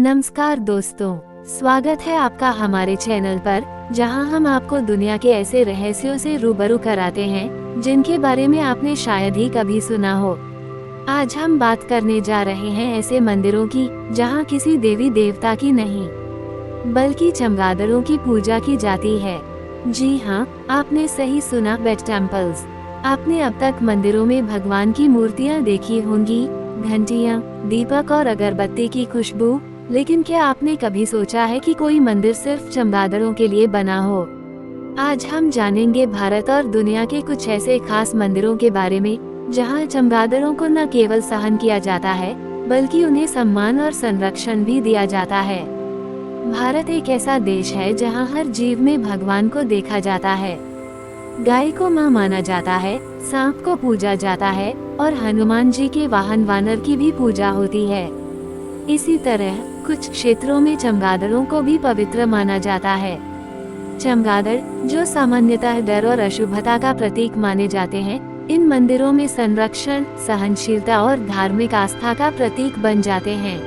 नमस्कार दोस्तों, स्वागत है आपका हमारे चैनल पर, जहां हम आपको दुनिया के ऐसे रहस्यों से रूबरू कराते हैं जिनके बारे में आपने शायद ही कभी सुना हो। आज हम बात करने जा रहे हैं ऐसे मंदिरों की जहां किसी देवी देवता की नहीं बल्कि चमगादड़ों की पूजा की जाती है। जी हाँ, आपने सही सुना, बेट टेम्पल्स। आपने अब तक मंदिरों में भगवान की मूर्तियाँ देखी होंगी, घंटियाँ, दीपक और अगरबत्ती की खुशबू, लेकिन क्या आपने कभी सोचा है कि कोई मंदिर सिर्फ चमगादड़ों के लिए बना हो? आज हम जानेंगे भारत और दुनिया के कुछ ऐसे खास मंदिरों के बारे में जहां चमगादड़ों को न केवल सहन किया जाता है बल्कि उन्हें सम्मान और संरक्षण भी दिया जाता है। भारत एक ऐसा देश है जहां हर जीव में भगवान को देखा जाता है। गाय को मां माना जाता है, सांप को पूजा जाता है और हनुमान जी के वाहन वानर की भी पूजा होती है। इसी तरह कुछ क्षेत्रों में चमगादड़ों को भी पवित्र माना जाता है। चमगादड़, जो सामान्यतः डर और अशुभता का प्रतीक माने जाते हैं, इन मंदिरों में संरक्षण, सहनशीलता और धार्मिक आस्था का प्रतीक बन जाते हैं।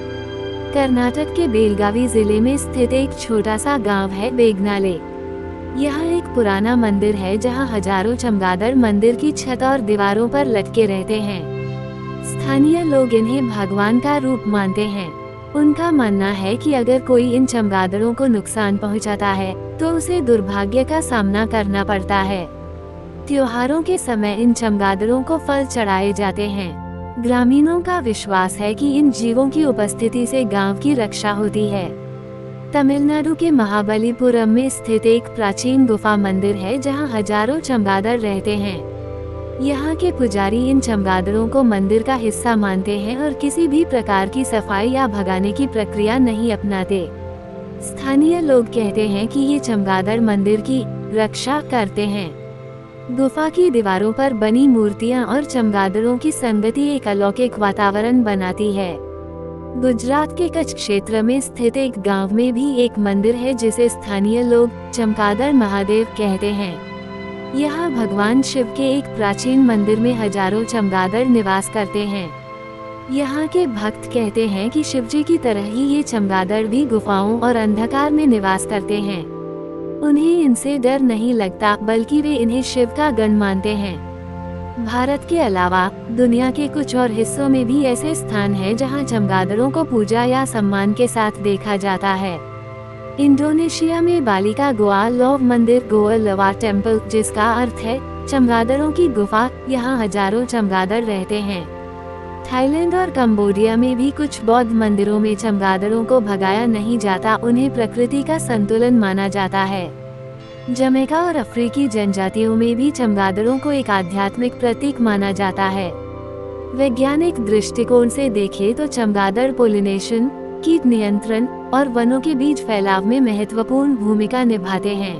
कर्नाटक के बेलगावी जिले में स्थित एक छोटा सा गांव है बेगनाले। यह एक पुराना मंदिर है जहां हजारों चमगादड़ मंदिर की छत और दीवारों पर लटके रहते हैं। स्थानीय लोग इन्हें भगवान का रूप मानते हैं। उनका मानना है कि अगर कोई इन चमगादड़ों को नुकसान पहुंचाता है तो उसे दुर्भाग्य का सामना करना पड़ता है। त्योहारों के समय इन चमगादड़ों को फल चढ़ाए जाते हैं। ग्रामीणों का विश्वास है कि इन जीवों की उपस्थिति से गांव की रक्षा होती है। तमिलनाडु के महाबलीपुरम में स्थित एक प्राचीन गुफा मंदिर है जहां हजारों चमगादड़ रहते हैं। यहाँ के पुजारी इन चमगादड़ों को मंदिर का हिस्सा मानते हैं और किसी भी प्रकार की सफाई या भगाने की प्रक्रिया नहीं अपनाते। स्थानीय लोग कहते हैं कि ये चमगादड़ मंदिर की रक्षा करते हैं। गुफा की दीवारों पर बनी मूर्तियाँ और चमगादड़ों की संगति एक अलौकिक वातावरण बनाती है। गुजरात के कच्छ क्षेत्र में स्थित एक गांव में भी एक मंदिर है जिसे स्थानीय लोग चमगादड़ महादेव कहते हैं। यहाँ भगवान शिव के एक प्राचीन मंदिर में हजारों चमगादड़ निवास करते हैं। यहाँ के भक्त कहते हैं कि शिवजी की तरह ही ये चमगादड़ भी गुफाओं और अंधकार में निवास करते हैं। उन्हें इनसे डर नहीं लगता बल्कि वे इन्हें शिव का गण मानते हैं। भारत के अलावा दुनिया के कुछ और हिस्सों में भी ऐसे स्थान हैं जहाँ चमगादड़ों को पूजा या सम्मान के साथ देखा जाता है। इंडोनेशिया में बाली का गोआ लॉव मंदिर, गोआ लवा टेम्पल, जिसका अर्थ है चमगादड़ों की गुफा, यहाँ हजारों चमगादड़ रहते हैं। थाईलैंड और कंबोडिया में भी कुछ बौद्ध मंदिरों में चमगादड़ों को भगाया नहीं जाता, उन्हें प्रकृति का संतुलन माना जाता है। जमैका और अफ्रीकी जनजातियों में भी चमगादड़ों को एक आध्यात्मिक प्रतीक माना जाता है। वैज्ञानिक दृष्टिकोण से देखें तो चमगादड़ पोलिनेशन, कीट नियंत्रण और वनों के बीच फैलाव में महत्वपूर्ण भूमिका निभाते हैं।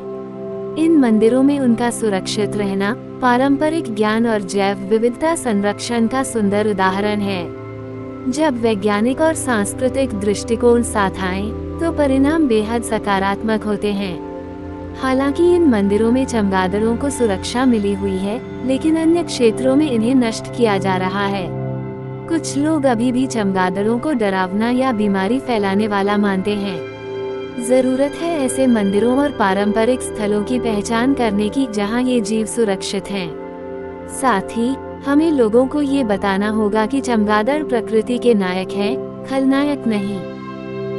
इन मंदिरों में उनका सुरक्षित रहना पारंपरिक ज्ञान और जैव विविधता संरक्षण का सुंदर उदाहरण है। जब वैज्ञानिक और सांस्कृतिक दृष्टिकोण साथ आए तो परिणाम बेहद सकारात्मक होते हैं। हालांकि इन मंदिरों में चमगादड़ों को सुरक्षा मिली हुई है, लेकिन अन्य क्षेत्रों में इन्हें नष्ट किया जा रहा है। कुछ लोग अभी भी चमगादड़ों को डरावना या बीमारी फैलाने वाला मानते हैं। जरूरत है ऐसे मंदिरों और पारंपरिक स्थलों की पहचान करने की जहां ये जीव सुरक्षित हैं। साथ ही हमें लोगों को ये बताना होगा कि चमगादड़ प्रकृति के नायक हैं, खलनायक नहीं।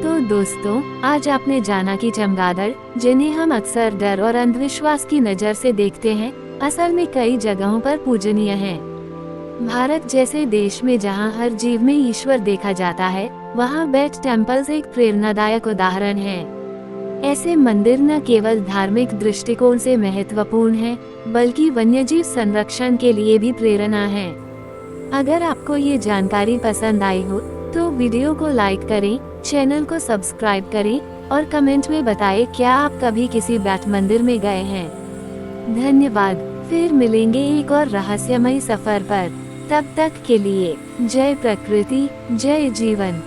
तो दोस्तों, आज आपने जाना कि चमगादड़, जिन्हें हम अक्सर डर और अंधविश्वास की नज़र से देखते हैं, असल में कई जगहों पर पूजनीय हैं। भारत जैसे देश में जहां हर जीव में ईश्वर देखा जाता है, वहां बेट टेम्पल्स एक प्रेरणादायक उदाहरण है। ऐसे मंदिर न केवल धार्मिक दृष्टिकोण से महत्वपूर्ण हैं, बल्कि वन्यजीव संरक्षण के लिए भी प्रेरणा है। अगर आपको ये जानकारी पसंद आई हो तो वीडियो को लाइक करें, चैनल को सब्सक्राइब करें और कमेंट में बताएं क्या आप कभी किसी बेट मंदिर में गए हैं। धन्यवाद। फिर मिलेंगे एक और रहस्यमयी सफर पर। तब तक के लिए जय प्रकृति, जय जीवन।